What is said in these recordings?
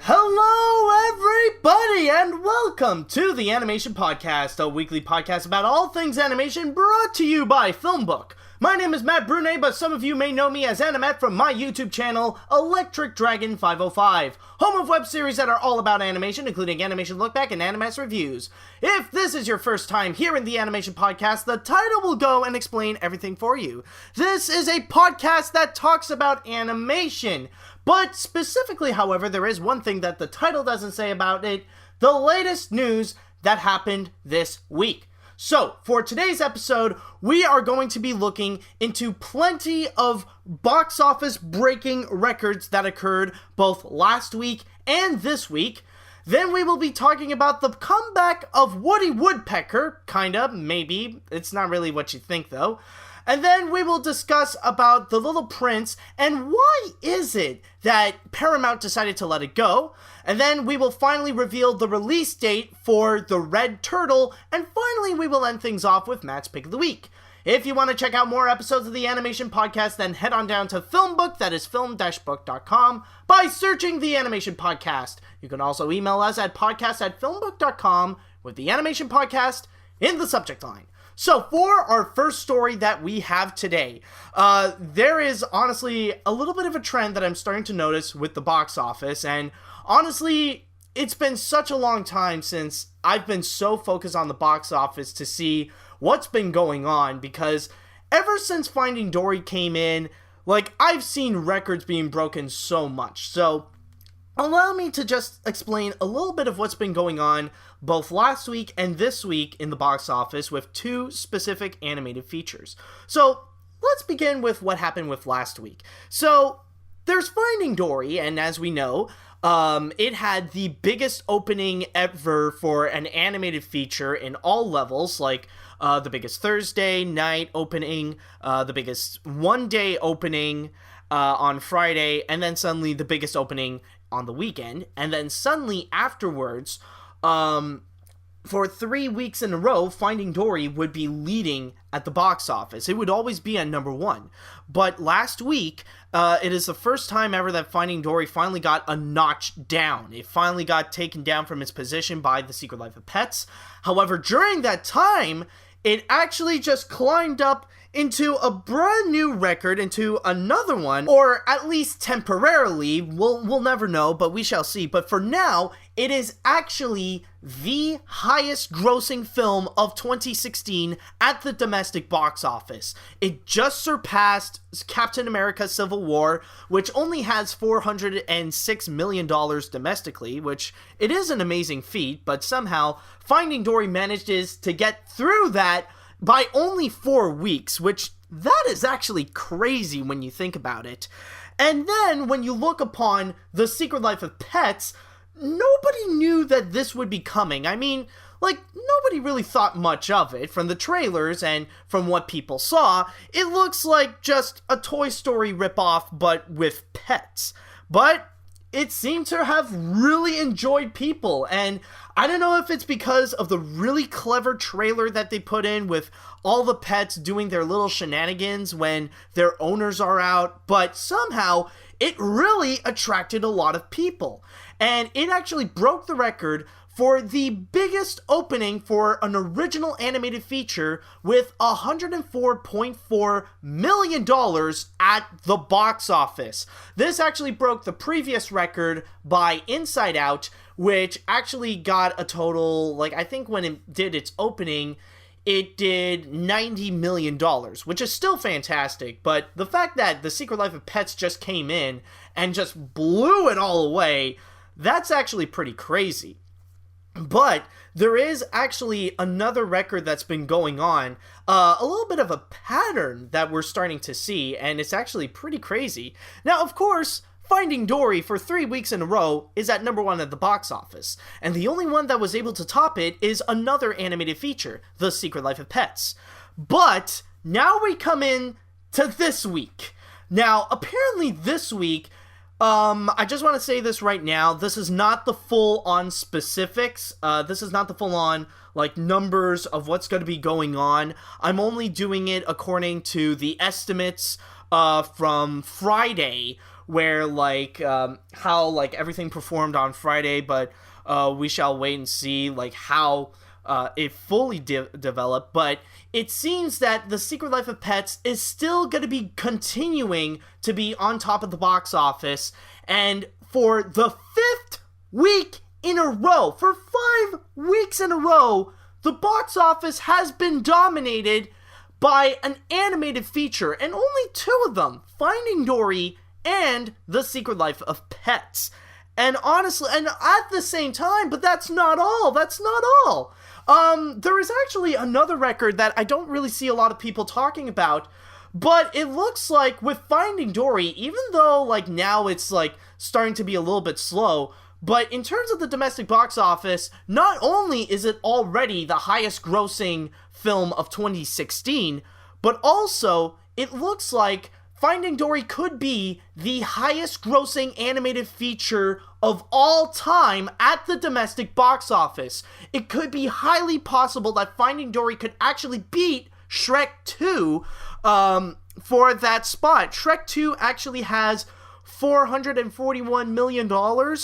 Hello everybody and welcome to the Animation Podcast, a weekly podcast about all things animation brought to you by FilmBook. My name is Mathieu Brunet, but some of you may know me as AniMat from my YouTube channel, ElectricDragon505, home of web series that are all about animation, including Animation Look Back and AniMat's reviews. If this is your first time here in the Animation Podcast, the title will go and explain everything for you. This is a podcast that talks about animation. But specifically, however, there is one thing that the title doesn't say about it, the latest news that happened this week. So, for today's episode, we are going to be looking into plenty of box office breaking records that occurred both last week and this week. Then we will be talking about the comeback of Woody Woodpecker, kinda, maybe. It's not really what you think, though. And then we will discuss about The Little Prince and why is it that Paramount decided to let it go. And then we will finally reveal the release date for The Red Turtle. And finally we will end things off with Matt's Pick of the Week. If you want to check out more episodes of the Animation Podcast, then head on down to FilmBook, that is film-book.com, by searching the Animation Podcast. You can also email us at podcast@filmbook.com with the Animation Podcast in the subject line. So, for our first story that we have today, there is honestly a little bit of a trend that I'm starting to notice with the box office, and honestly, it's been such a long time since I've been so focused on the box office to see what's been going on, because ever since Finding Dory came in, I've seen records being broken so much. So, allow me to just explain a little bit of what's been going on both last week and this week in the box office with two specific animated features. So, let's begin with what happened with last week. So, there's Finding Dory, and as we know, it had the biggest opening ever for an animated feature in all levels, the biggest Thursday night opening, the biggest one-day opening on Friday, and then suddenly the biggest opening on the weekend, and then suddenly afterwards, for 3 weeks in a row, Finding Dory would be leading at the box office. It would always be at number one. But last week, it is the first time ever that Finding Dory finally got a notch down. It finally got taken down from its position by The Secret Life of Pets. However, during that time, it actually just climbed up into a brand new record, into another one, or at least temporarily, we'll never know, but we shall see. But for now, it is actually the highest grossing film of 2016 at the domestic box office. It just surpassed Captain America Civil War, which only has $406 million domestically, which it is an amazing feat, but somehow Finding Dory manages to get through that by only 4 weeks, which that is actually crazy when you think about it. And then when you look upon The Secret Life of Pets, nobody knew that this would be coming. I mean, nobody really thought much of it. From the trailers and from what people saw, it looks like just a Toy Story ripoff, but with pets. But it seemed to have really enjoyed people, and I don't know if it's because of the really clever trailer that they put in with all the pets doing their little shenanigans when their owners are out, but somehow it really attracted a lot of people. And it actually broke the record for the biggest opening for an original animated feature with $104.4 million at the box office. This actually broke the previous record by Inside Out, which actually got a total, I think when it did its opening, it did $90 million, which is still fantastic, but the fact that The Secret Life of Pets just came in and just blew it all away, that's actually pretty crazy. But there is actually another record that's been going on, a little bit of a pattern that we're starting to see, and it's actually pretty crazy. Now, of course, Finding Dory for 3 weeks in a row is at number one at the box office, and the only one that was able to top it is another animated feature, The Secret Life of Pets. But now we come in to this week. Now, apparently this week, I just want to say this right now. This is not the full-on specifics. This is not the full-on, like, numbers of what's going to be going on. I'm only doing it according to the estimates, from Friday, where, like, how, like, everything performed on Friday, but, we shall wait and see, like, how, it fully developed. But it seems that The Secret Life of Pets is still going to be continuing to be on top of the box office, and for the 5th week in a row, for 5 weeks in a row, the box office has been dominated by an animated feature, and only 2 of them, Finding Dory and The Secret Life of Pets. And honestly, and at the same time, but that's not all, there is actually another record that I don't really see a lot of people talking about, but it looks like with Finding Dory, even though, like, now it's, like, starting to be a little bit slow, but in terms of the domestic box office, not only is it already the highest grossing film of 2016, but also, it looks like Finding Dory could be the highest grossing animated feature of all time at the domestic box office. It could be highly possible that Finding Dory could actually beat Shrek 2 for that spot. Shrek 2 actually has $441 million.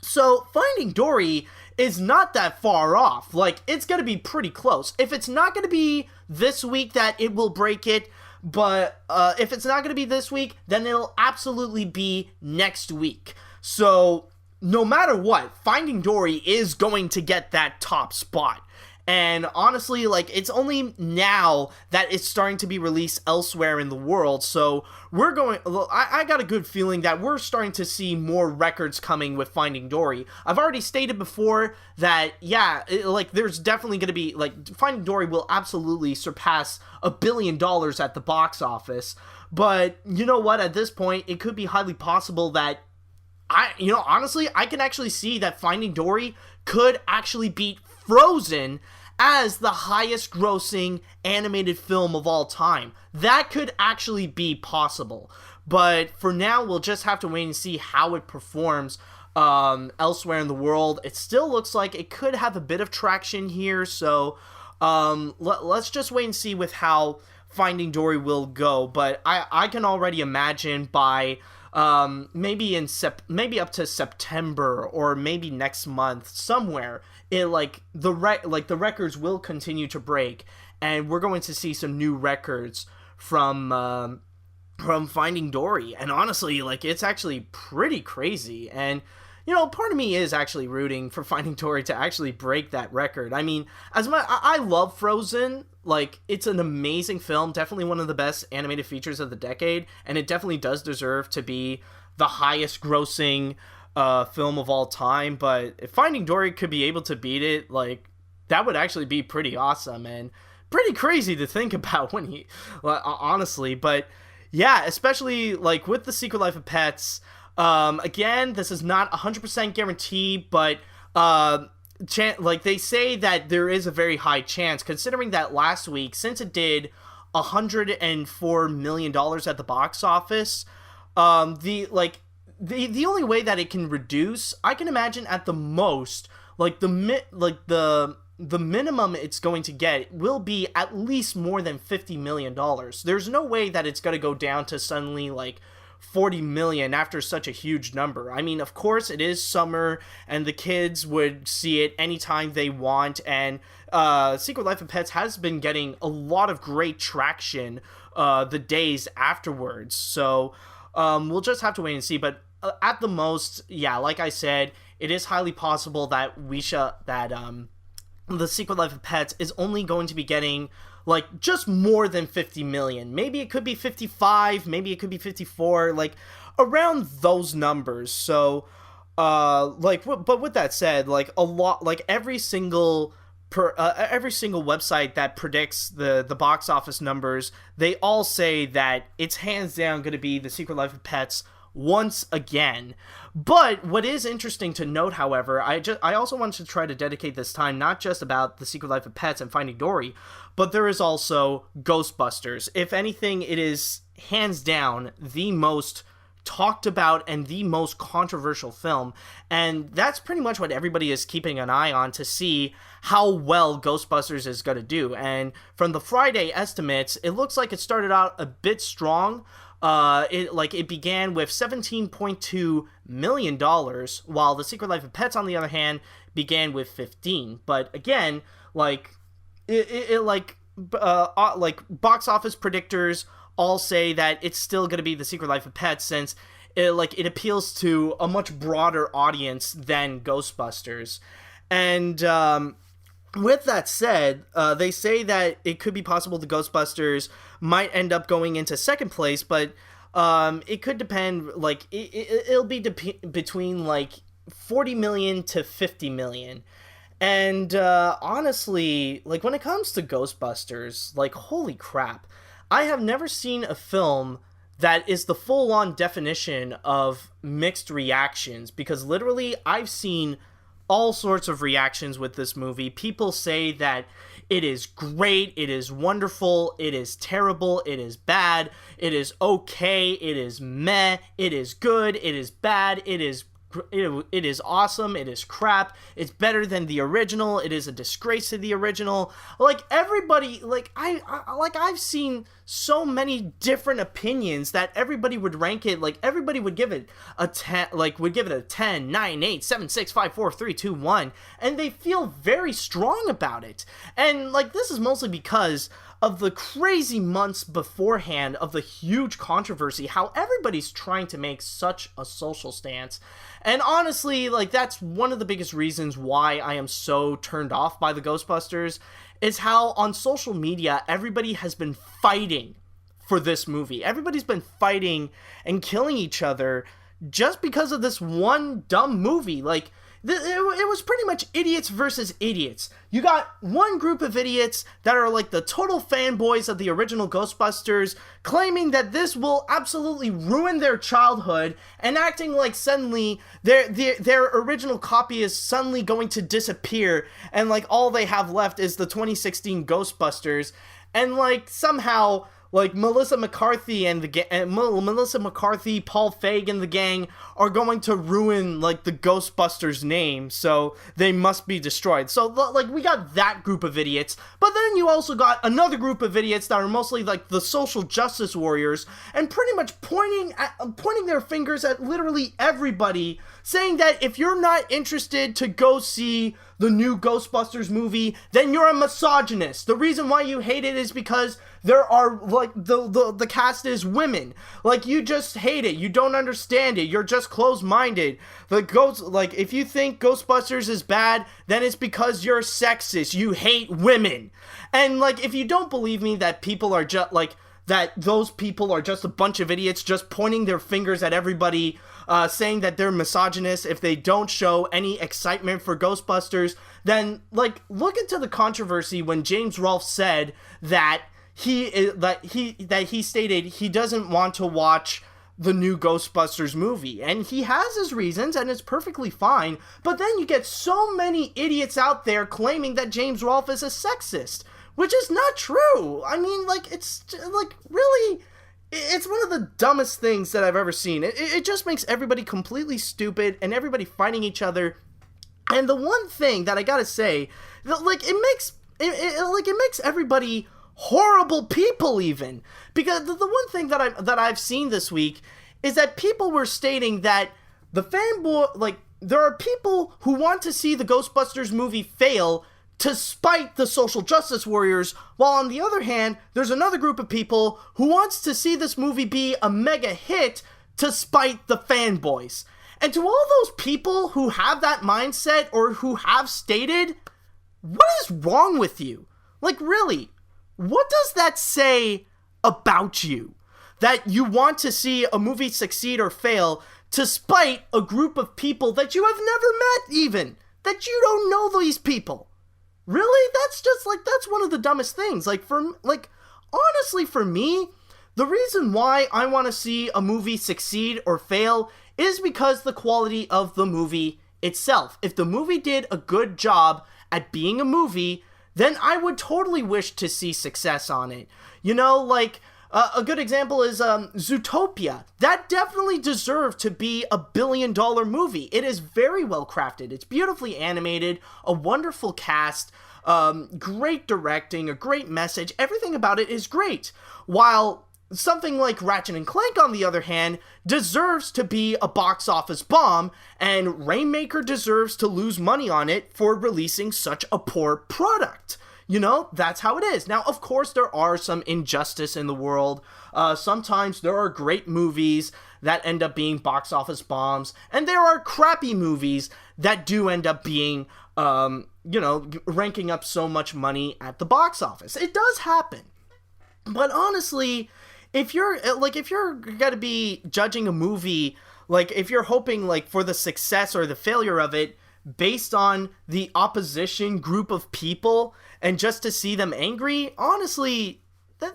So Finding Dory is not that far off. Like, it's going to be pretty close. If it's not going to be this week that it will break it, but if it's not going to be this week, then it'll absolutely be next week. So no matter what, Finding Dory is going to get that top spot. And honestly, like, it's only now that it's starting to be released elsewhere in the world, so we're going, I got a good feeling that we're starting to see more records coming with Finding Dory. I've already stated before that, yeah, like, there's definitely going to be, like, Finding Dory will absolutely surpass $1 billion at the box office, but you know what, at this point, it could be highly possible that honestly, I can actually see that Finding Dory could actually beat Frozen as the highest grossing animated film of all time. That could actually be possible. But for now, we'll just have to wait and see how it performs elsewhere in the world. It still looks like it could have a bit of traction here, so let's just wait and see with how Finding Dory will go. But I can already imagine by maybe up to September or maybe next month somewhere, the records will continue to break, and we're going to see some new records from Finding Dory. And honestly, like, it's actually pretty crazy, and part of me is actually rooting for Finding Dory to actually break that record. I mean, as much I love Frozen, like, it's an amazing film, definitely one of the best animated features of the decade, and it definitely does deserve to be the highest grossing film of all time. But if Finding Dory could be able to beat it, like, that would actually be pretty awesome and pretty crazy to think about honestly. But yeah, especially, like, with The Secret Life of Pets, again, this is not 100% guaranteed, but like, they say that there is a very high chance, considering that last week, since it did $104 million at the box office, the only way that it can reduce, I can imagine at the most, like, the minimum it's going to get will be at least more than $50 million. There's no way that it's going to go down to suddenly, like, 40 million after such a huge number. I mean, of course, it is summer, and the kids would see it anytime they want, and Secret Life of Pets has been getting a lot of great traction the days afterwards, so we'll just have to wait and see. But at the most, yeah, like I said, it is highly possible that The Secret Life of Pets is only going to be getting, like, just more than 50 million. Maybe it could be 55, maybe it could be 54, like, around those numbers. So, but with that said, like, a lot, like, every single website that predicts the box office numbers, they all say that it's hands down going to be The Secret Life of Pets once again. But what is interesting to note, however, I also wanted to try to dedicate this time not just about The Secret Life of Pets and Finding Dory, but there is also Ghostbusters. If anything, it is hands down the most talked about and the most controversial film, and that's pretty much what everybody is keeping an eye on to see how well Ghostbusters is going to do. And from the Friday estimates, it looks like it started out a bit strong. It began with $17.2 million, while The Secret Life of Pets, on the other hand, began with 15. But again, box office predictors all say that it's still going to be The Secret Life of Pets, since it appeals to a much broader audience than Ghostbusters. And with that said, they say that it could be possible the Ghostbusters might end up going into second place, but it could depend. It'll be between 40 million to 50 million. And honestly, when it comes to Ghostbusters, holy crap, I have never seen a film that is the full-on definition of mixed reactions, because literally I've seen all sorts of reactions with this movie. People say that it is great, it is wonderful, it is terrible, it is bad, it is okay, it is meh, it is good, it is bad, it is awesome, it is crap, it's better than the original, it is a disgrace to the original. Everybody, I've seen so many different opinions that everybody would rank it, everybody would give it a 10, would give it a 10, 9, 8, 7, 6, 5, 4, 3, 2, 1, and they feel very strong about it. And this is mostly because of the crazy months beforehand of the huge controversy, how everybody's trying to make such a social stance. And honestly, that's one of the biggest reasons why I am so turned off by the Ghostbusters, is how on social media everybody has been fighting for this movie. Everybody's been fighting and killing each other just because of this one dumb movie. It was pretty much idiots versus idiots. You got one group of idiots that are the total fanboys of the original Ghostbusters, claiming that this will absolutely ruin their childhood, and acting like suddenly their original copy is suddenly going to disappear, and all they have left is the 2016 Ghostbusters, and somehow Melissa McCarthy, Paul Feig and the gang are going to ruin the Ghostbusters name, so they must be destroyed. So we got that group of idiots, but then you also got another group of idiots that are mostly the social justice warriors, and pretty much pointing their fingers at literally everybody, saying that if you're not interested to go see the new Ghostbusters movie, then you're a misogynist. The reason why you hate it is because there are the cast is women. You just hate it. You don't understand it. You're just closed-minded. If you think Ghostbusters is bad, then it's because you're sexist. You hate women. And if you don't believe me that people are just that those people are just a bunch of idiots just pointing their fingers at everybody, saying that they're misogynists if they don't show any excitement for Ghostbusters, then look into the controversy when James Rolfe said that he stated he doesn't want to watch the new Ghostbusters movie, and he has his reasons, and it's perfectly fine. But then you get so many idiots out there claiming that James Rolfe is a sexist, which is not true. I mean, it's really, it's one of the dumbest things that I've ever seen. It just makes everybody completely stupid and everybody fighting each other. And the one thing that I gotta say, it makes everybody horrible people, even, because the one thing that I've seen this week is that people were stating that the fanboy, there are people who want to see the Ghostbusters movie fail to spite the social justice warriors, while on the other hand, there's another group of people who wants to see this movie be a mega hit to spite the fanboys. And to all those people who have that mindset, or who have stated, what is wrong with you? Really, what does that say about you? That you want to see a movie succeed or fail to spite a group of people that you have never met, even, that you don't know these people. Really? That's just, that's one of the dumbest things. Honestly, for me, the reason why I want to see a movie succeed or fail is because the quality of the movie itself. If the movie did a good job at being a movie, then I would totally wish to see success on it. A good example is Zootopia. That definitely deserved to be a billion-dollar movie. It is very well crafted. It's beautifully animated, a wonderful cast, great directing, a great message. Everything about it is great. While something like Ratchet and Clank, on the other hand, deserves to be a box office bomb, and Rainmaker deserves to lose money on it for releasing such a poor product. You know, that's how it is. Now, of course, there are some injustice in the world. Sometimes there are great movies that end up being box office bombs, and there are crappy movies that do end up being, ranking up so much money at the box office. It does happen. But honestly, if you're gonna be judging a movie, like, if you're hoping, like, for the success or the failure of it based on the opposition group of people and just to see them angry, honestly, that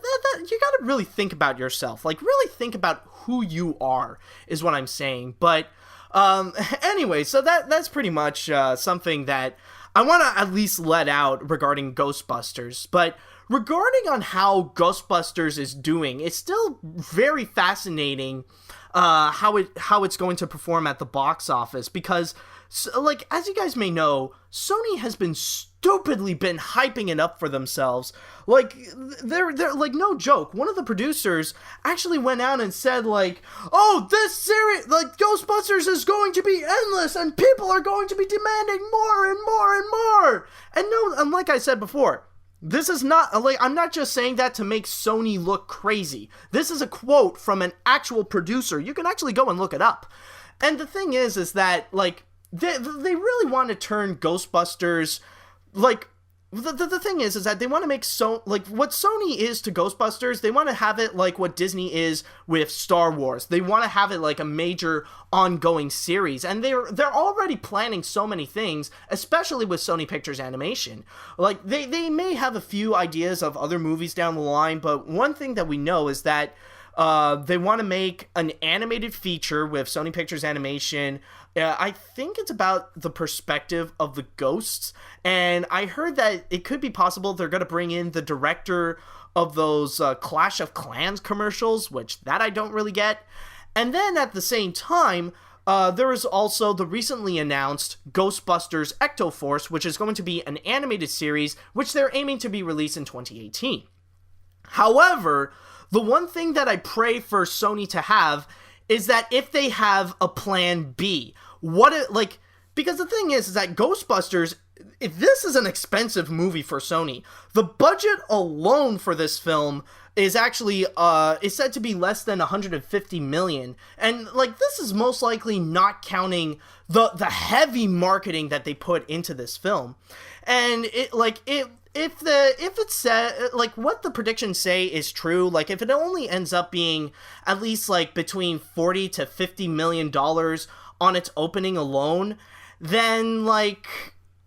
you gotta really think about yourself. Like, really think about who you are, is what I'm saying. But anyway, so that's pretty much something that I want to at least let out regarding Ghostbusters. But regarding on how Ghostbusters is doing, it's still very fascinating how it's going to perform at the box office, because, like, as you guys may know, Sony has been stupidly hyping it up for themselves. Like, they're like, no joke, one of the producers actually went out and said, like, oh, this series, like, Ghostbusters is going to be endless and people are going to be demanding more and more and more. And no, and like I said before, this is not, like, I'm not just saying that to make Sony look crazy. This is a quote from an actual producer. You can actually go and look it up. And the thing is that, like, they really want to turn Ghostbusters, like, the thing is that they want to make like, what Sony is to Ghostbusters, they want to have it like what Disney is with Star Wars. They want to have it like a major ongoing series, and they're already planning so many things, especially with Sony Pictures Animation. Like, they may have a few ideas of other movies down the line, but one thing that we know is that they want to make an animated feature with Sony Pictures Animation. I think it's about the perspective of the ghosts, and I heard that it could be possible they're going to bring in the director of those Clash of Clans commercials, which that I don't really get. And then at the same time, there is also the recently announced Ghostbusters Ecto-Force, which is going to be an animated series, which they're aiming to be released in 2018. However, the one thing that I pray for Sony to have is that if they have a plan B, because the thing is that Ghostbusters, if this is an expensive movie for Sony, the budget alone for this film is actually is said to be less than 150 million, and, like, this is most likely not counting the heavy marketing that they put into this film. And if it's said, like, what the predictions say is true, like, if it only ends up being at least, like, between 40 to 50 million dollars on its opening alone, then, like,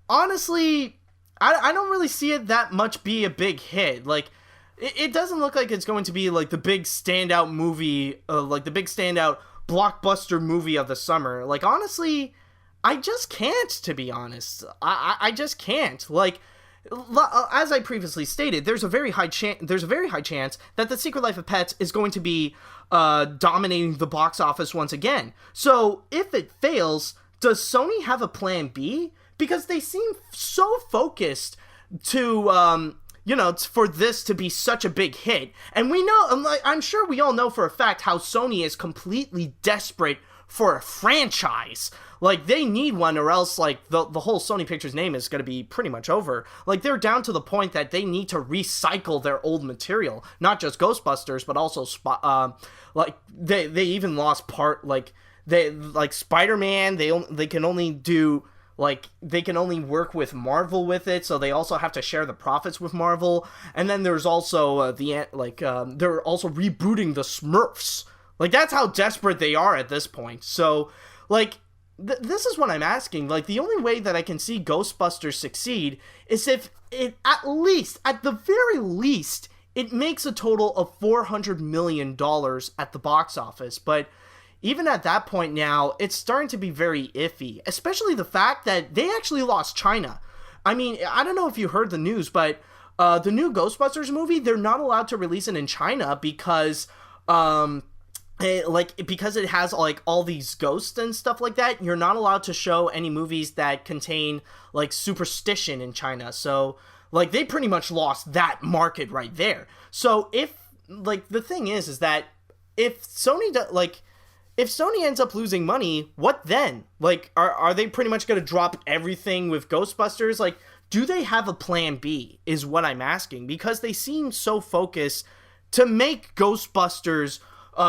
honestly, I don't really see it that much be a big hit. Like, it doesn't look like it's going to be, like, the big standout movie, like, the big standout blockbuster movie of the summer. Like, honestly, I just can't, to be honest. I just can't. Like, as I previously stated, there's a very high chance that The Secret Life of Pets is going to be dominating the box office once again. So if it fails, does Sony have a plan B? Because they seem so focused to for this to be such a big hit. And we know, I'm sure we all know for a fact how Sony is completely desperate for a franchise. Like, they need one, or else, like, the whole Sony Pictures name is going to be pretty much over. Like, they're down to the point that they need to recycle their old material. Not just Ghostbusters, but also, they even lost Spider-Man, they can only do, like, they can only work with Marvel with it, so they also have to share the profits with Marvel. And then there's also, they're also rebooting the Smurfs. Like, that's how desperate they are at this point. So, like, this is what I'm asking. Like, the only way that I can see Ghostbusters succeed is if it, at the very least, it makes a total of $400 million at the box office. But even at that point now, it's starting to be very iffy, especially the fact that they actually lost China. I mean, I don't know if you heard the news, but the new Ghostbusters movie, they're not allowed to release it in China because because it has like all these ghosts and stuff like that. You're not allowed to show any movies that contain like superstition in China. So like they pretty much lost that market right there. So if like the thing is that if Sony if Sony ends up losing money, what then? Like are they pretty much going to drop everything with Ghostbusters? Like, do they have a plan B is what I'm asking, because they seem so focused to make Ghostbusters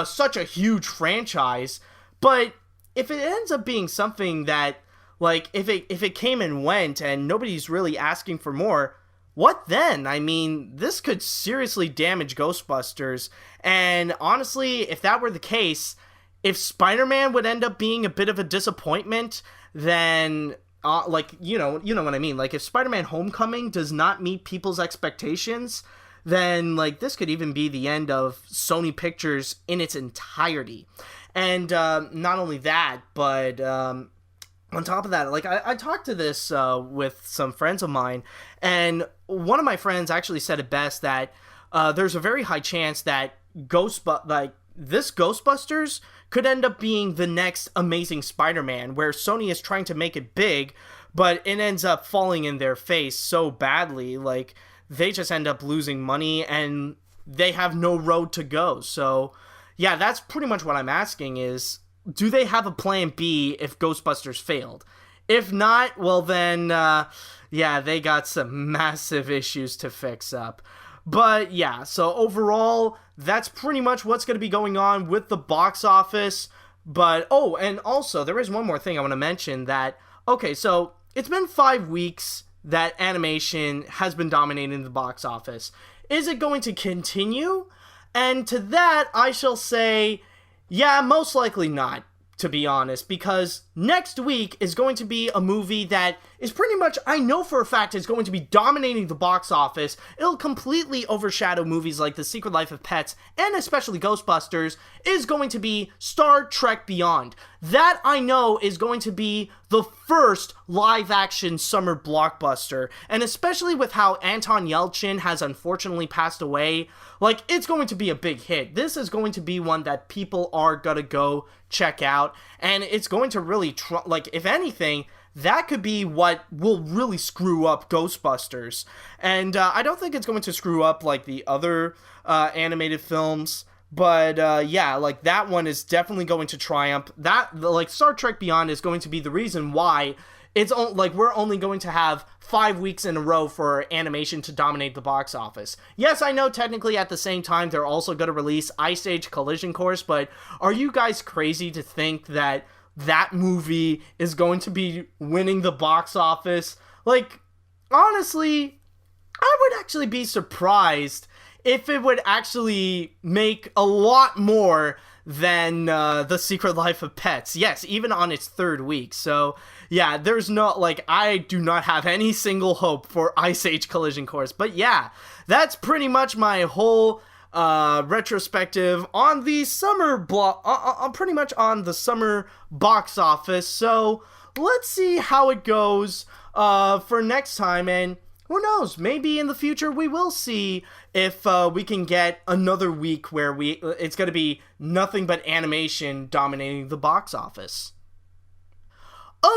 such a huge franchise. But if it ends up being something that, like, if it came and went and nobody's really asking for more, what then? I mean, this could seriously damage Ghostbusters. And honestly, if that were the case, if Spider-Man would end up being a bit of a disappointment, then like, you know what I mean? Like, if Spider-Man Homecoming does not meet people's expectations, then like this could even be the end of Sony Pictures in its entirety. And not only that, but on top of that, like I talked to this with some friends of mine, and one of my friends actually said it best that there's a very high chance that this Ghostbusters could end up being the next Amazing Spider-Man, where Sony is trying to make it big, but it ends up falling in their face so badly. Like, they just end up losing money and they have no road to go. So yeah, that's pretty much what I'm asking is, do they have a plan B if Ghostbusters failed? If not, well then, yeah, they got some massive issues to fix up. But yeah, so overall, that's pretty much what's going to be going on with the box office. But, oh, and also, there is one more thing I want to mention that, okay, so it's been 5 weeks that animation has been dominating the box office. Is it going to continue? And to that, I shall say, yeah, most likely not, to be honest, because next week is going to be a movie that is pretty much, I know for a fact, is going to be dominating the box office. It'll completely overshadow movies like The Secret Life of Pets, and especially Ghostbusters, is going to be Star Trek Beyond. That, I know, is going to be the first live-action summer blockbuster, and especially with how Anton Yelchin has unfortunately passed away, like, it's going to be a big hit. This is going to be one that people are gonna go check out, and it's going to really, like, if anything, that could be what will really screw up Ghostbusters. And I don't think it's going to screw up, like, the other animated films. But, yeah, like, that one is definitely going to triumph. That, like, Star Trek Beyond is going to be the reason why it's, like, we're only going to have 5 weeks in a row for animation to dominate the box office. Yes, I know technically at the same time they're also going to release Ice Age Collision Course, but are you guys crazy to think that that movie is going to be winning the box office? Like, honestly, I would actually be surprised if it would actually make a lot more than The Secret Life of Pets. Yes, even on its 3rd week. So, yeah, there's no, like, I do not have any single hope for Ice Age Collision Course. But yeah, that's pretty much my whole retrospective on the summer pretty much on the summer box office. So let's see how it goes for next time, and who knows, maybe in the future we will see if we can get another week where it's going to be nothing but animation dominating the box office.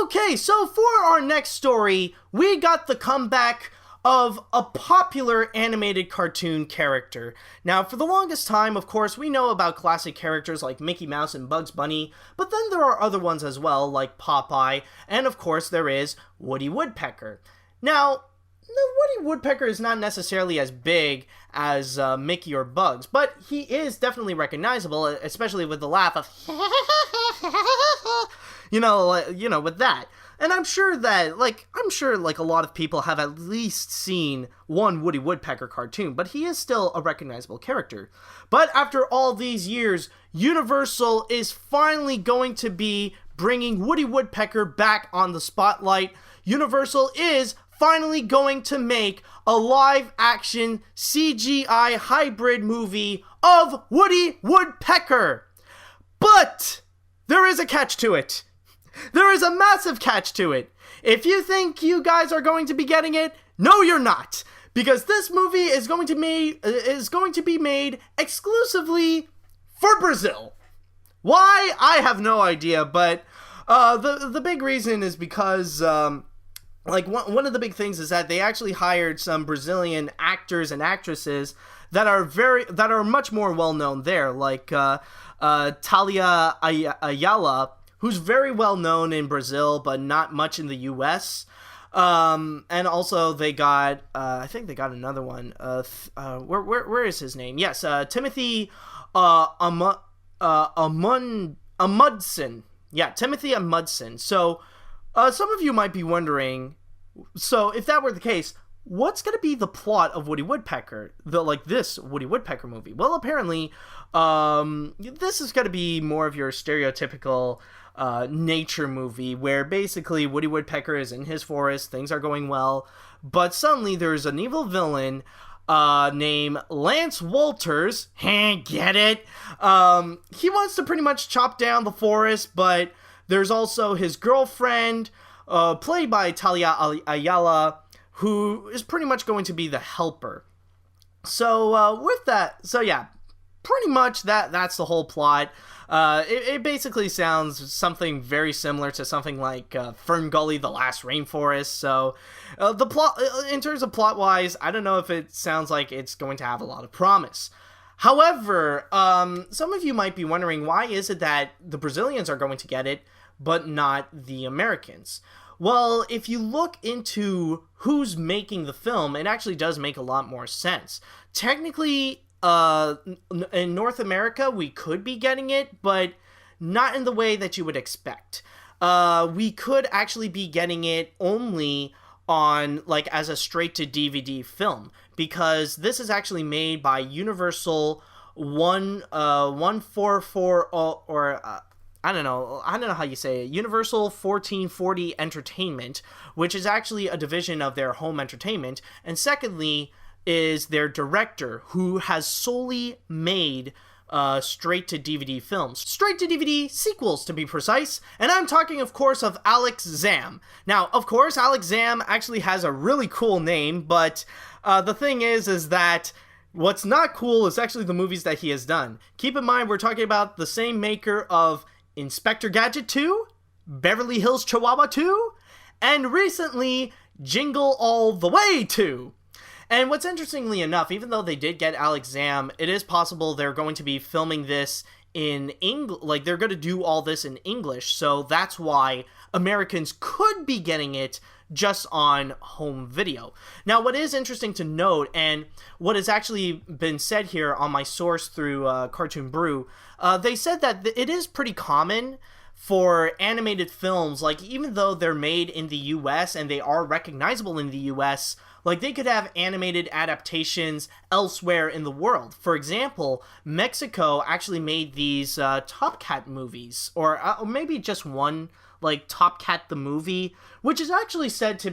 Okay, so for our next story, we got the comeback of a popular animated cartoon character. Now, for the longest time, of course, we know about classic characters like Mickey Mouse and Bugs Bunny, but then there are other ones as well, like Popeye, and of course there is Woody Woodpecker. Now, the Woody Woodpecker is not necessarily as big as Mickey or Bugs, but he is definitely recognizable, especially with the laugh of you know, with that. And I'm sure a lot of people have at least seen one Woody Woodpecker cartoon, but he is still a recognizable character. But after all these years, Universal is finally going to be bringing Woody Woodpecker back on the spotlight. Universal is finally going to make a live-action CGI hybrid movie of Woody Woodpecker. But there is a catch to it. There is a massive catch to it. If you think you guys are going to be getting it, no, you're not. because this movie is going to be made exclusively for Brazil. Why? I have no idea, but the big reason is because like one of the big things is that they actually hired some Brazilian actors and actresses that are much more well known there, like Thalia Ayala, who's very well known in Brazil but not much in the U.S. And also they got I think they got another one. Where is his name? Yes, Timothy Amundsen. Yeah, Timothy Amundsen. So some of you might be wondering, so if that were the case, what's going to be the plot of Woody Woodpecker, this Woody Woodpecker movie? Well, apparently, this is going to be more of your stereotypical nature movie, where basically Woody Woodpecker is in his forest, things are going well, but suddenly there's an evil villain named Lance Walters. Get it? He wants to pretty much chop down the forest, but there's also his girlfriend, played by Thalia Ayala, who is pretty much going to be the helper. So with that, so yeah, pretty much that's the whole plot. It basically sounds something very similar to something like Fern Gully, The Last Rainforest. So the plot, in terms of plot wise, I don't know if it sounds like it's going to have a lot of promise. However, some of you might be wondering, why is it that the Brazilians are going to get it, but not the Americans? Well, if you look into who's making the film, it actually does make a lot more sense. Technically, in North America, we could be getting it, but not in the way that you would expect. We could actually be getting it only on, like, as a straight-to-DVD film, because this is actually made by Universal 144, I don't know how you say it, Universal 1440 Entertainment, which is actually a division of their home entertainment, and secondly is their director, who has solely made straight-to-DVD films. Straight-to-DVD sequels, to be precise. And I'm talking, of course, of Alex Zam. Now, of course, Alex Zam actually has a really cool name, but the thing is that what's not cool is actually the movies that he has done. Keep in mind, we're talking about the same maker of Inspector Gadget 2, Beverly Hills Chihuahua 2, and recently, Jingle All the Way 2. And what's interestingly enough, even though they did get Alex Zam, it is possible they're going to be filming this in English, like they're going to do all this in English, so that's why Americans could be getting it just on home video. Now, what is interesting to note, and what has actually been said here on my source through Cartoon Brew, they said that it is pretty common for animated films, like even though they're made in the US and they are recognizable in the US, like they could have animated adaptations elsewhere in the world. For example, Mexico actually made these Top Cat movies, or maybe just one, like Top Cat the movie, which is actually said to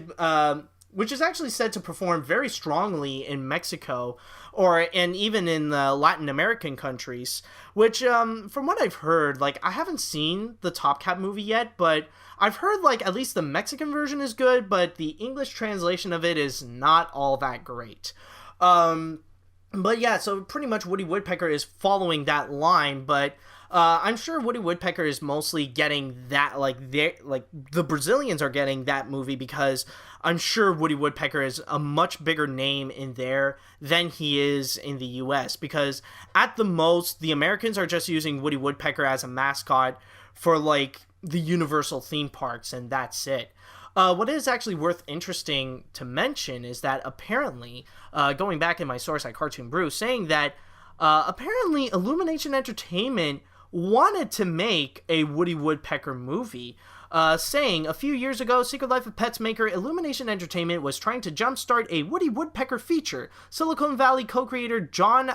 perform very strongly in Mexico, and even in the Latin American countries, which, from what I've heard, like, I haven't seen the Top Cat movie yet, but I've heard, like, at least the Mexican version is good, but the English translation of it is not all that great. But yeah, so pretty much Woody Woodpecker is following that line, but I'm sure Woody Woodpecker is mostly getting that, the Brazilians are getting that movie, because I'm sure Woody Woodpecker is a much bigger name in there than he is in the US, because at the most, the Americans are just using Woody Woodpecker as a mascot for, like, the Universal theme parks, and that's it. What is actually worth interesting to mention is that apparently, going back in my source at Cartoon Brew, saying that apparently Illumination Entertainment wanted to make a Woody Woodpecker movie, saying a few years ago, Secret Life of Pets maker Illumination Entertainment was trying to jumpstart a Woody Woodpecker feature. Silicon Valley co-creator John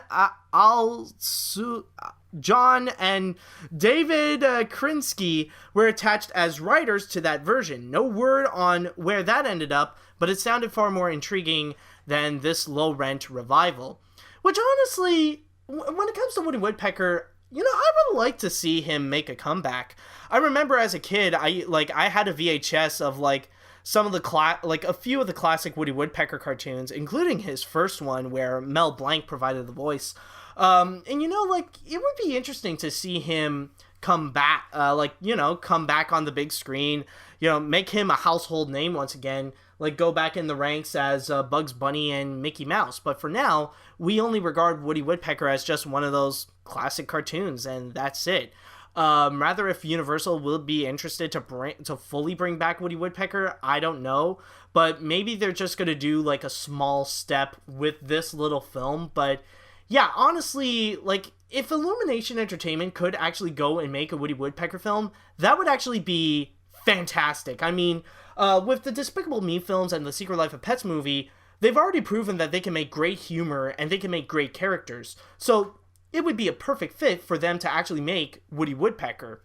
and David Krinsky were attached as writers to that version. No word on where that ended up, but it sounded far more intriguing than this low-rent revival. Which honestly, when it comes to Woody Woodpecker, you know, I would like to see him make a comeback. I remember as a kid, I had a VHS of, like, some of the like a few of the classic Woody Woodpecker cartoons, including his first one where Mel Blanc provided the voice. And like it would be interesting to see him come back, come back on the big screen, make him a household name once again, like go back in the ranks as Bugs Bunny and Mickey Mouse. But for now, we only regard Woody Woodpecker as just one of those classic cartoons, and that's it. Rather, if Universal will be interested to fully bring back Woody Woodpecker, I don't know. But maybe they're just going to do like a small step with this little film. But yeah, honestly, like if Illumination Entertainment could actually go and make a Woody Woodpecker film, that would actually be fantastic. I mean, with the Despicable Me films and the Secret Life of Pets movie, they've already proven that they can make great humor and they can make great characters. So it would be a perfect fit for them to actually make Woody Woodpecker.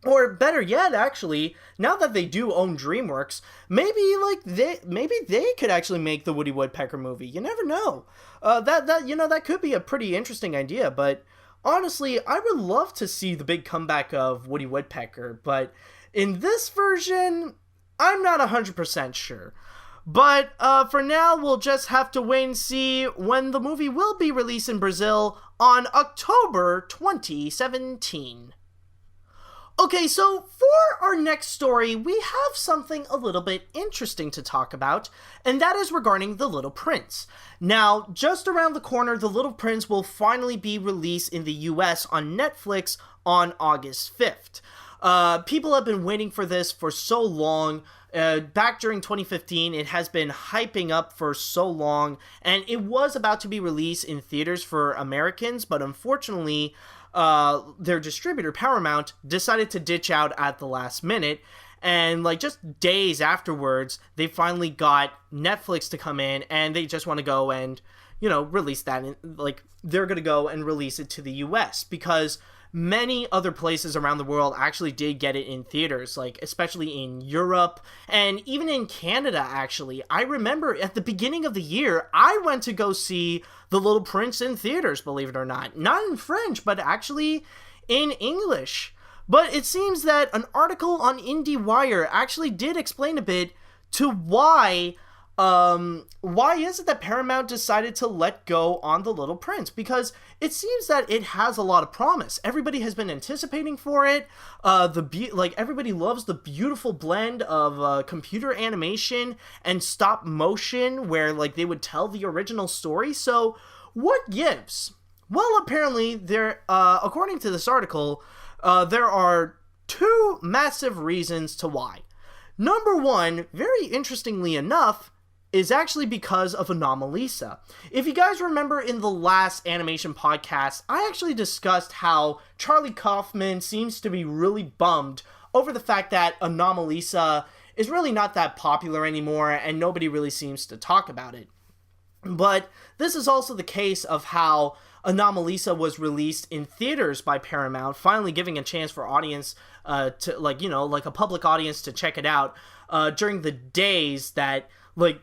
Or better yet, actually, now that they do own DreamWorks, maybe they could actually make the Woody Woodpecker movie. You never know. That could be a pretty interesting idea. But honestly, I would love to see the big comeback of Woody Woodpecker. But in this version, I'm not 100% sure. But for now, we'll just have to wait and see when the movie will be released in Brazil on October 2017. Okay, so for our next story, we have something a little bit interesting to talk about, and that is regarding The Little Prince. Now, just around the corner, The Little Prince will finally be released in the US on Netflix on August 5th. People have been waiting for this for so long. Back during 2015, it has been hyping up for so long, and it was about to be released in theaters for Americans, but unfortunately, their distributor, Paramount, decided to ditch out at the last minute, and like just days afterwards, they finally got Netflix to come in, and they just want to go and, release that, like, they're gonna go and release it to the US, because many other places around the world actually did get it in theaters, like especially in Europe and even in Canada, actually. I remember at the beginning of the year, I went to go see The Little Prince in theaters, believe it or not. Not in French, but actually in English. But it seems that an article on IndieWire actually did explain a bit to why is it that Paramount decided to let go on The Little Prince? Because it seems that it has a lot of promise. Everybody has been anticipating for it. Everybody loves the beautiful blend of computer animation and stop motion, where like they would tell the original story. So what gives? Well, apparently there, according to this article, there are two massive reasons to why. Number one, very interestingly enough, is actually because of Anomalisa. If you guys remember in the last animation podcast, I actually discussed how Charlie Kaufman seems to be really bummed over the fact that Anomalisa is really not that popular anymore and nobody really seems to talk about it. But this is also the case of how Anomalisa was released in theaters by Paramount, finally giving a chance for audience to, like a public audience to check it out during the days that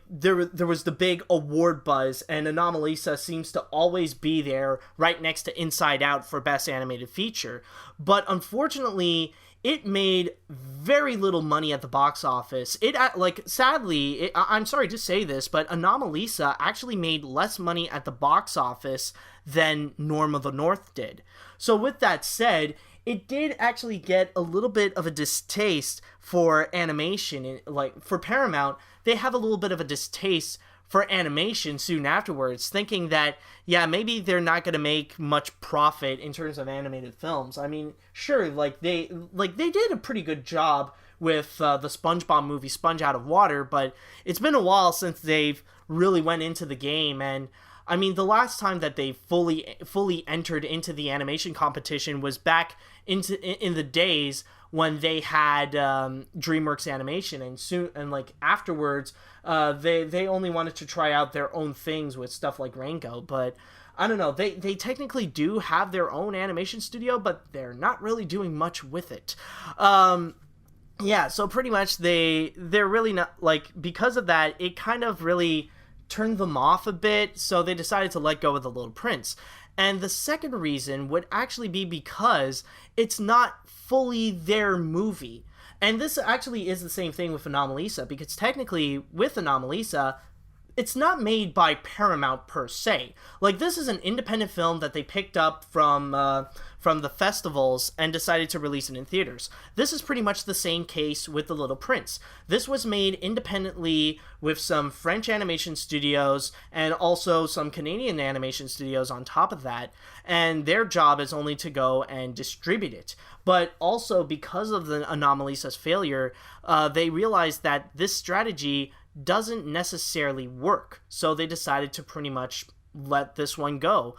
there was the big award buzz, and Anomalisa seems to always be there right next to Inside Out for Best Animated Feature. But unfortunately, it made very little money at the box office. I'm sorry to say this, but Anomalisa actually made less money at the box office than Norm of the North did. So with that said, it did actually get a little bit of a distaste for animation. For Paramount, they have a little bit of a distaste for animation soon afterwards, thinking that, yeah, maybe they're not going to make much profit in terms of animated films. I mean, sure, they did a pretty good job with the SpongeBob movie, Sponge Out of Water, but it's been a while since they've really went into the game, and I mean, the last time that they fully entered into the animation competition was back in the days when they had DreamWorks Animation, and afterwards, they only wanted to try out their own things with stuff like Rango. But I don't know, they technically do have their own animation studio, but they're not really doing much with it. Yeah, so pretty much they're really not, because of that, it kind of really turned them off a bit, so they decided to let go of The Little Prince. And the second reason would actually be because it's not fully their movie. And this actually is the same thing with Anomalisa, because technically with Anomalisa, it's not made by Paramount per se. Like, this is an independent film that they picked up from the festivals and decided to release it in theaters. This is pretty much the same case with The Little Prince. This was made independently with some French animation studios and also some Canadian animation studios on top of that, and their job is only to go and distribute it. But also, because of the Anomalisa's failure, they realized that this strategy doesn't necessarily work, so they decided to pretty much let this one go,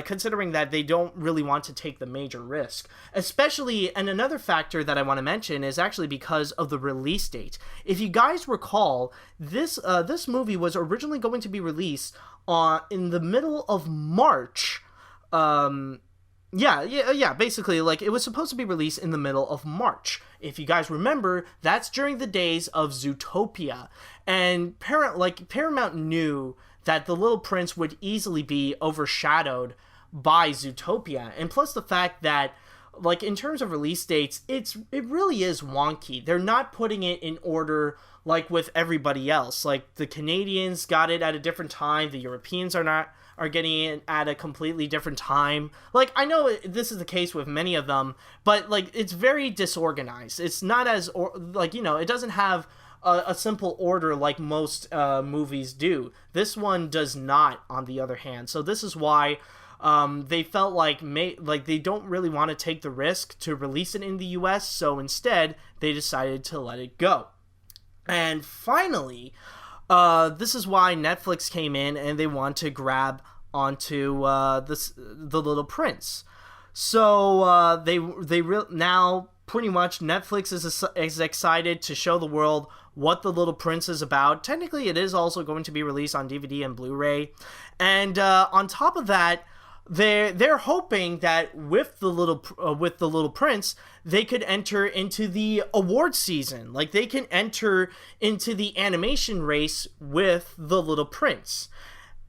considering that they don't really want to take the major risk. Especially, and another factor that I want to mention is actually because of the release date. If you guys recall, this movie was originally going to be released in the middle of March. Basically, like, it was supposed to be released in the middle of March. If you guys remember, that's during the days of Zootopia, and Paramount knew that The Little Prince would easily be overshadowed by Zootopia, and plus the fact that, like, in terms of release dates, it really is wonky. They're not putting it in order like with everybody else. Like, the Canadians got it at a different time, the Europeans are getting it at a completely different time. Like, I know this is the case with many of them, but, like, it's very disorganized. It's not as, it doesn't have a simple order like most movies do. This one does not, on the other hand. So this is why they felt like they don't really want to take the risk to release it in the US, so instead they decided to let it go. And finally, this is why Netflix came in and they want to grab onto The Little Prince. So now pretty much Netflix is excited to show the world what The Little Prince is about. Technically, it is also going to be released on DVD and Blu-ray, and on top of that, they're hoping that with the Little Prince, they could enter into the award season. Like, they can enter into the animation race with The Little Prince.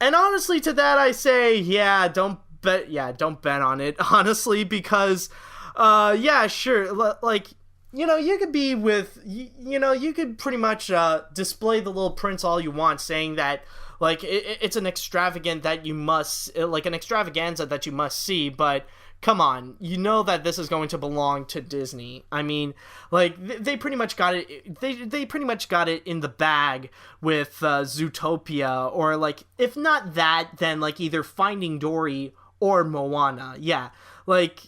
And honestly, to that I say, don't bet on it, honestly, because sure, like, you could be with, you could pretty much display The Little Prince all you want, saying that, like, it's an extravagance that you must see, but come on, you know that this is going to belong to Disney. I mean, like, they pretty much got it, they pretty much got it in the bag with Zootopia, or, like, if not that, then, like, either Finding Dory or Moana. Yeah, like,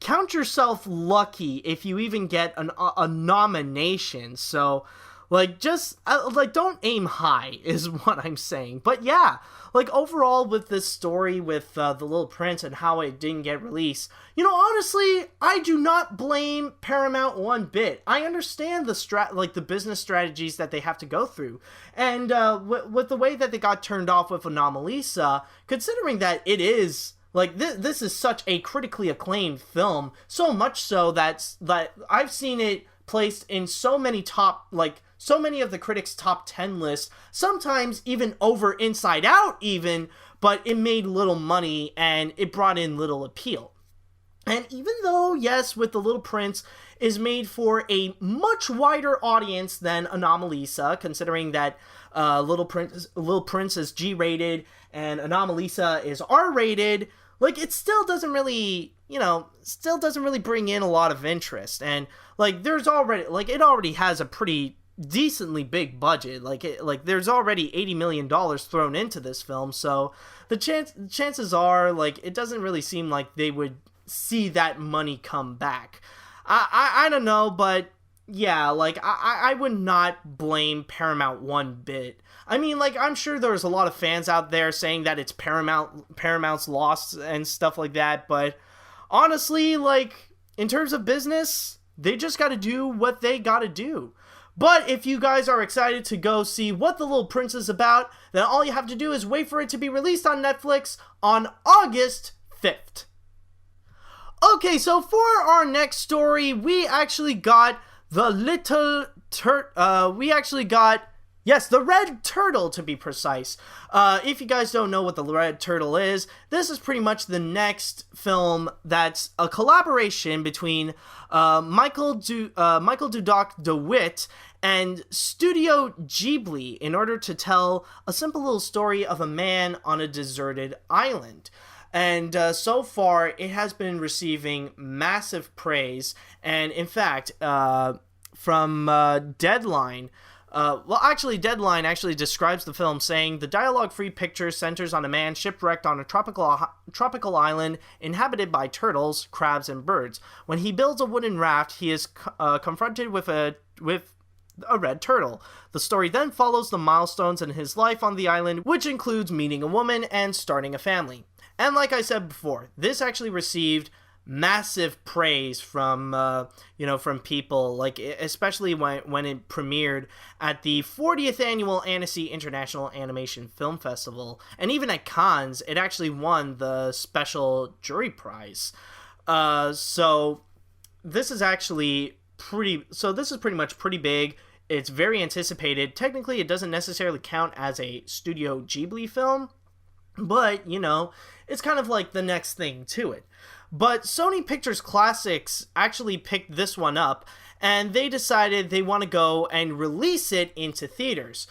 count yourself lucky if you even get a nomination. So, like, just, don't aim high is what I'm saying. But yeah, like, overall with this story with The Little Prince and how it didn't get released, honestly, I do not blame Paramount one bit. I understand the business strategies that they have to go through. And with the way that they got turned off with Anomalisa, considering that it is, like, this is such a critically acclaimed film, so much so that I've seen it placed in so many of the critics' top 10 lists, sometimes even over Inside Out even, but it made little money and it brought in little appeal. And even though, yes, with The Little Prince is made for a much wider audience than Anomalisa, considering that Little Prince is G-rated and Anomalisa is R-rated, like, it still doesn't really bring in a lot of interest. And, like, it already has a pretty decently big budget. Like, there's already $80 million thrown into this film, so the chances are, like, it doesn't really seem like they would see that money come back. I don't know, but yeah, like, I would not blame Paramount one bit. I mean, like, I'm sure there's a lot of fans out there saying that it's Paramount's loss and stuff like that, but honestly, like, in terms of business, they just gotta do what they gotta do. But if you guys are excited to go see what The Little Prince is about, then all you have to do is wait for it to be released on Netflix on August 5th. Okay, so for our next story, we actually got Yes, the red turtle, to be precise. If you guys don't know what the red turtle is, this is pretty much the next film that's a collaboration between Michael Dudok DeWitt and Studio Ghibli in order to tell a simple little story of a man on a deserted island. And so far, it has been receiving massive praise. And in fact, from Deadline, Deadline actually describes the film saying, the dialogue-free picture centers on a man shipwrecked on a tropical island inhabited by turtles, crabs, and birds. When he builds a wooden raft, he is confronted with a red turtle. The story then follows the milestones in his life on the island, which includes meeting a woman and starting a family. And like I said before, this actually received massive praise from from people, like especially when it premiered at the 40th annual Annecy International Animation Film Festival, and even at Cannes it actually won the special jury prize. So this is pretty much pretty big. It's very anticipated. Technically it doesn't necessarily count as a Studio Ghibli film, but it's kind of like the next thing to it. But Sony Pictures Classics actually picked this one up, and they decided they want to go and release it into theaters.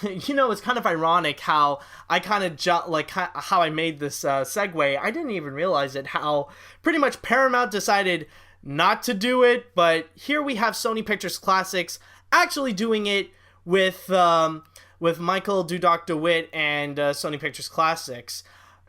It's kind of ironic how I how I made this segue. I didn't even realize it, how pretty much Paramount decided not to do it, but here we have Sony Pictures Classics actually doing it with Michael Dudok DeWitt and Sony Pictures Classics.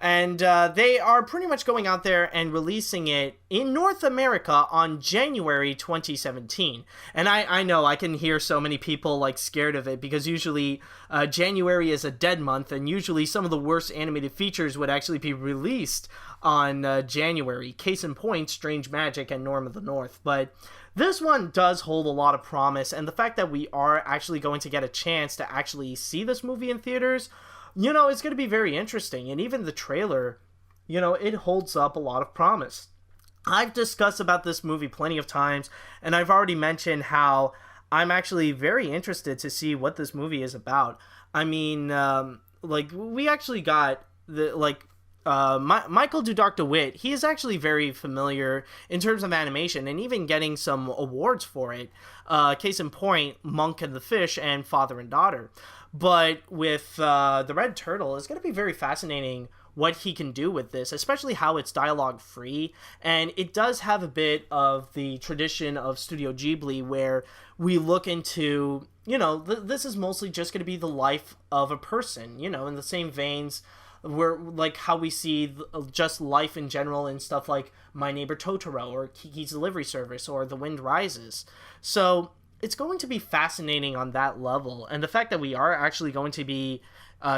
And they are pretty much going out there and releasing it in North America on January 2017. And I know I can hear so many people scared of it, because usually January is a dead month, and usually some of the worst animated features would actually be released on January. Case in point, Strange Magic and Norm of the North. But this one does hold a lot of promise, and the fact that we are actually going to get a chance to actually see this movie in theaters, it's going to be very interesting. And even the trailer, it holds up a lot of promise. I've discussed about this movie plenty of times, and I've already mentioned how I'm actually very interested to see what this movie is about. I mean, we actually got Michael Dudok DeWitt. He is actually very familiar in terms of animation, and even getting some awards for it. Case in point, Monk and the Fish and Father and Daughter. But with the Red Turtle, it's going to be very fascinating what he can do with this, especially how it's dialogue free, and it does have a bit of the tradition of Studio Ghibli, where we look into, this is mostly just going to be the life of a person, in the same veins where how we see just life in general in stuff like My Neighbor Totoro or Kiki's Delivery Service or The Wind Rises. So it's going to be fascinating on that level, and the fact that we are actually going to be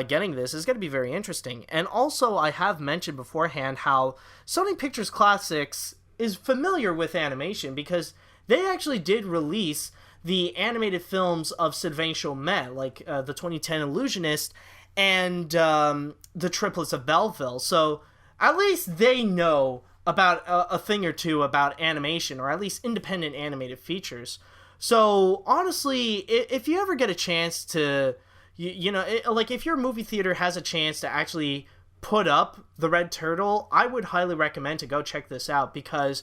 getting this is going to be very interesting. And also, I have mentioned beforehand how Sony Pictures Classics is familiar with animation, because they actually did release the animated films of Sylvain Chomet, the 2010 Illusionist and the Triplets of Belleville. So at least they know about a thing or two about animation, or at least independent animated features. So honestly, if you ever get a chance to, if your movie theater has a chance to actually put up The Red Turtle, I would highly recommend to go check this out, because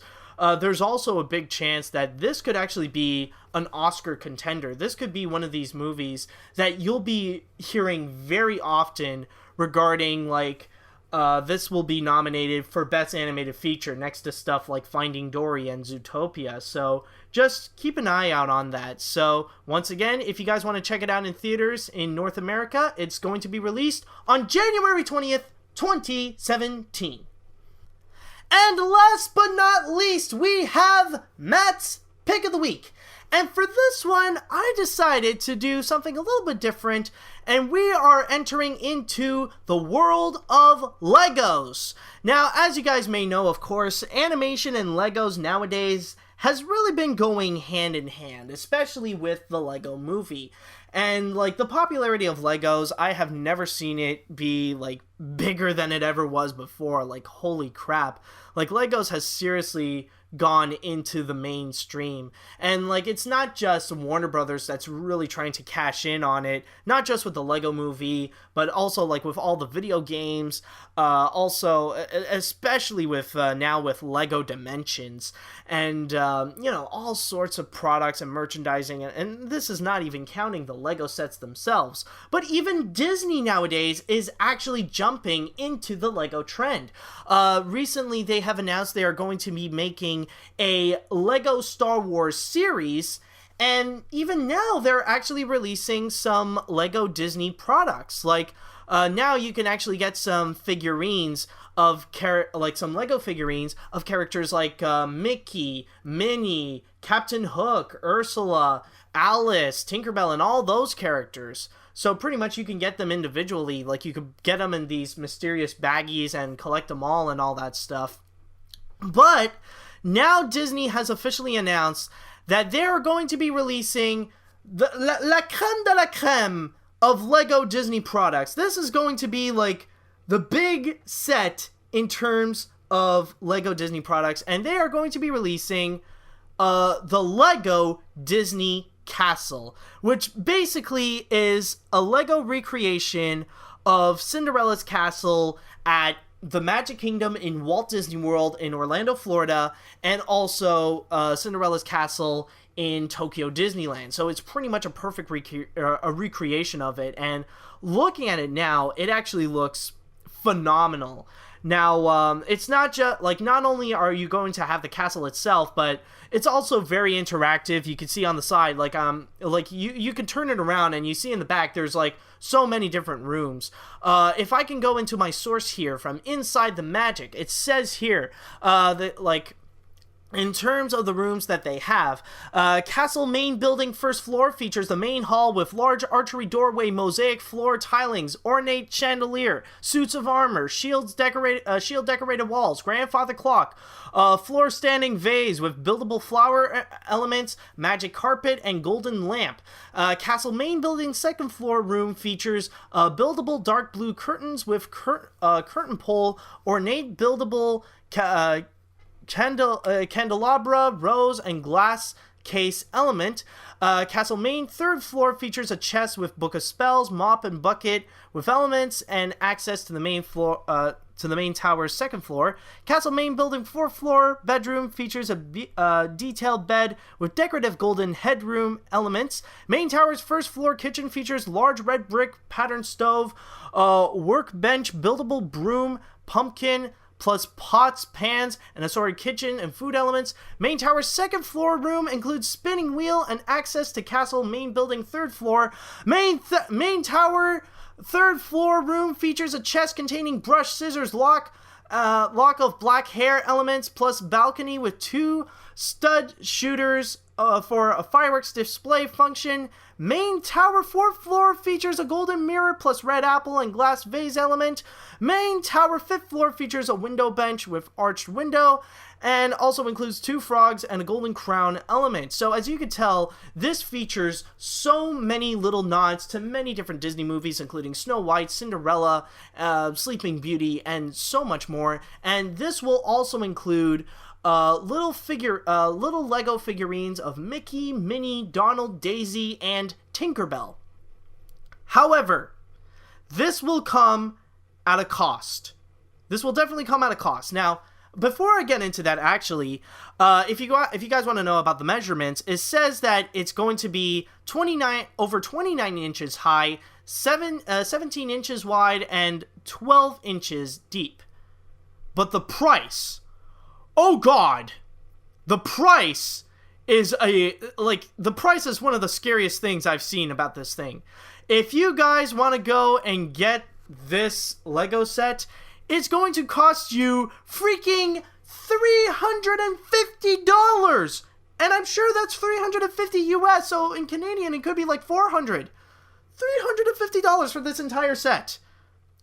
there's also a big chance that this could actually be an Oscar contender. This could be one of these movies that you'll be hearing very often regarding, this will be nominated for Best Animated Feature next to stuff like Finding Dory and Zootopia. So just keep an eye out on that. So once again, if you guys want to check it out in theaters in North America, it's going to be released on January 20th, 2017. And last but not least, we have Matt's Pick of the Week. And for this one, I decided to do something a little bit different, and we are entering into the world of Legos. Now, as you guys may know, of course, animation and Legos nowadays has really been going hand in hand, especially with the Lego Movie. And, the popularity of Legos, I have never seen it be, bigger than it ever was before. Holy crap. Legos has seriously gone into the mainstream. And like, it's not just Warner Brothers that's really trying to cash in on it, not just with the Lego movie, but also like with all the video games, also especially with now with Lego Dimensions, and you know, all sorts of products and merchandising, and this is not even counting the Lego sets themselves. But even Disney nowadays is actually jumping into the Lego trend. Recently they have announced they are going to be making a Lego Star Wars series, and even now they're actually releasing some Lego Disney products. Like now you can actually get some figurines of some Lego figurines of characters like Mickey, Minnie, Captain Hook, Ursula, Alice, Tinkerbell, and all those characters. So pretty much you can get them individually. Like, you could get them in these mysterious baggies and collect them all and all that stuff. But now Disney has officially announced that they are going to be releasing la crème de la crème of Lego Disney products. This is going to be like the big set in terms of Lego Disney products, and they are going to be releasing the Lego Disney Castle, which basically is a Lego recreation of Cinderella's castle at the Magic Kingdom in Walt Disney World in Orlando, Florida, and also Cinderella's castle in Tokyo Disneyland. So it's pretty much a perfect recreation of it, and looking at it now, it actually looks phenomenal. Now, it's not just, like, not only are you going to have the castle itself, but it's also very interactive. You can see on the side, like you can turn it around, and you see in the back, there's, like, so many different rooms. If I can go into my source here from Inside the Magic, it says here, that, like, in terms of the rooms that they have, Castle main building first floor features the main hall with large archery doorway, mosaic floor tilings, ornate chandelier, suits of armor, shield decorated walls, grandfather clock, floor standing vase with buildable flower elements, magic carpet, and golden lamp. Castle main building second floor room features buildable dark blue curtains with curtain pole, ornate buildable candelabra, rose, and glass case element. Castle main third floor features a chest with book of spells, mop and bucket with elements, and access to the main floor to the main tower's second floor. Castle main building fourth floor bedroom features a detailed bed with decorative golden headroom elements. Main tower's first floor kitchen features large red brick patterned stove, workbench, buildable broom, pumpkin, plus pots, pans, and assorted kitchen and food elements. Main tower's second floor room includes spinning wheel and access to castle main building third floor. Main tower third floor room features a chest containing brush, scissors, lock of black hair elements, plus balcony with 2 stud shooters for a fireworks display function. Main tower fourth floor features a golden mirror plus red apple and glass vase element. Main tower fifth floor features a window bench with arched window, and also includes 2 frogs and a golden crown element. So as you can tell, this features so many little nods to many different Disney movies, including Snow White, Cinderella, Sleeping Beauty, and so much more. And this will also include little Lego figurines of Mickey, Minnie, Donald, Daisy, and Tinkerbell. However, this will come at a cost. This will definitely come at a cost. Now, before I get into that, actually, if you guys want to know about the measurements, it says that it's going to be 29 inches high, 17 inches wide, and 12 inches deep. But the price, oh god, the price is the price is one of the scariest things I've seen about this thing. If you guys want to go and get this Lego set, it's going to cost you freaking $350. And I'm sure that's $350 US, so in Canadian it could be like $400. $350 for this entire set.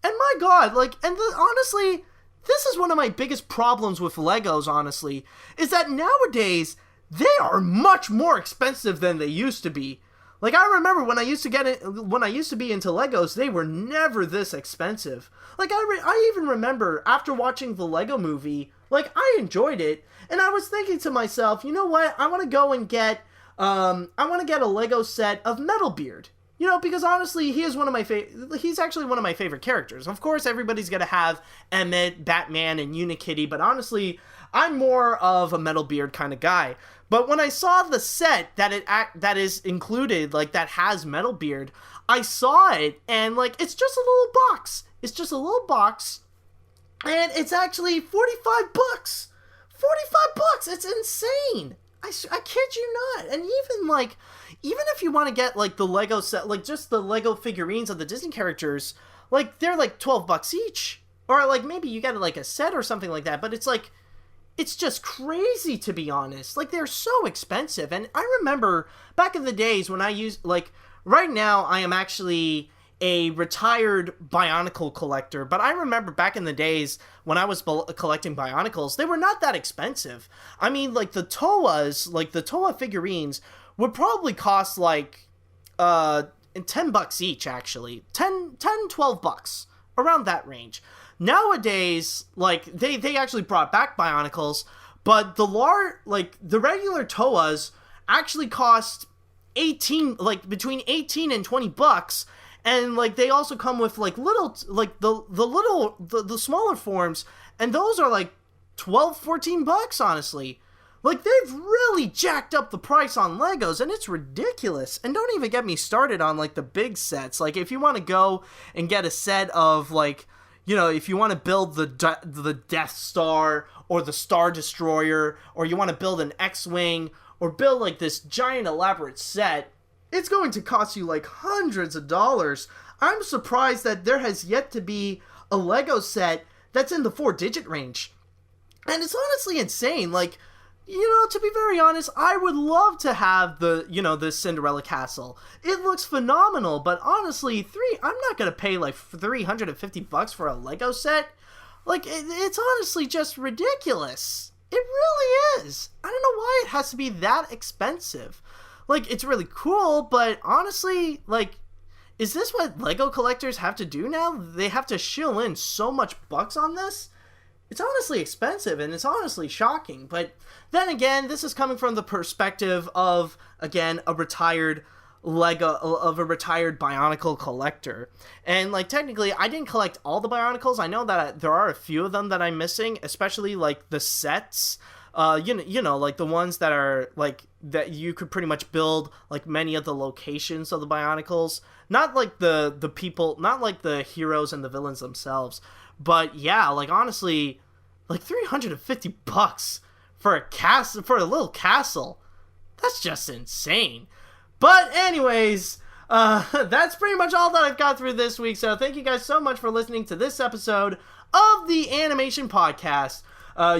And my god, honestly, this is one of my biggest problems with Legos, honestly, is that nowadays they are much more expensive than they used to be. Like, I remember when I used to be into Legos, they were never this expensive. Like, I even remember after watching the Lego movie, Like, I enjoyed it, and I was thinking to myself, you know what, I want to go and get, a Lego set of Metalbeard. You know, because honestly, he's actually one of my favorite characters. Of course, everybody's gonna have Emmett, Batman, and Unikitty, but honestly, I'm more of a Metalbeard kind of guy. But when I saw the set that is included, like, that has Metalbeard, I saw it, and, like, it's just a little box. It's just a little box, and it's actually 45 bucks. 45 bucks! It's insane! I kid you not. And even if you want to get, like, the Lego set, like, just the Lego figurines of the Disney characters, like, they're, like, 12 bucks each. Or, like, maybe you get, like, a set or something like that, but it's, like, it's just crazy, to be honest. Like, they're so expensive. And I remember back in the days when I used, like, right now I am actually a retired Bionicle collector, but I remember back in the days when I was collecting Bionicles, they were not that expensive. I mean, like, the Toa figurines would probably cost, like, 10 bucks each, actually. 12 bucks, around that range. Nowadays, like, they actually brought back Bionicles, but the regular Toas actually cost between 18 and 20 bucks, and, like, they also come with, like, the smaller forms, and those are, like, 12, 14 bucks, honestly. Like, they've really jacked up the price on Legos, and it's ridiculous. And don't even get me started on, like, the big sets. Like, if you want to go and get a set of, like, you know, if you want to build the Death Star, or the Star Destroyer, or you want to build an X-Wing, or build, like, this giant elaborate set, it's going to cost you, like, hundreds of dollars. I'm surprised that there has yet to be a Lego set that's in the 4-digit range. And it's honestly insane. Like, you know, to be very honest, I would love to have the Cinderella castle. It looks phenomenal, but honestly, I'm not going to pay, like, 350 bucks for a Lego set. Like, it's honestly just ridiculous. It really is. I don't know why it has to be that expensive. Like, it's really cool, but honestly, like, is this what Lego collectors have to do now? They have to shill in so much bucks on this? It's honestly expensive, and it's honestly shocking. But then again, this is coming from the perspective of, again, a retired Bionicle collector. And, like, technically, I didn't collect all the Bionicles. I know that there are a few of them that I'm missing, especially, like, the sets. You know, like, the ones that are, like, that you could pretty much build, like, many of the locations of the Bionicles. Not, like, the people, not, like, the heroes and the villains themselves. But, yeah, like, honestly, like, 350 bucks for a little castle. That's just insane. But, anyways, that's pretty much all that I've got through this week. So, thank you guys so much for listening to this episode of the Animation Podcast.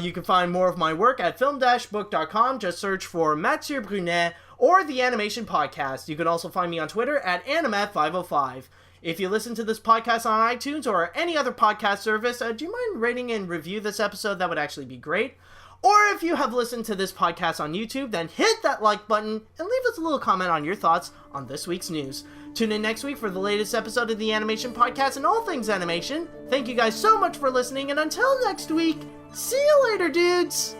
You can find more of my work at film-book.com. Just search for Mathieu Brunet or the Animation Podcast. You can also find me on Twitter at AniMat505. If you listen to this podcast on iTunes or any other podcast service, do you mind rating and review this episode? That would actually be great. Or if you have listened to this podcast on YouTube, then hit that like button and leave us a little comment on your thoughts on this week's news. Tune in next week for the latest episode of the Animation Podcast and all things animation. Thank you guys so much for listening, and until next week, see you later, dudes!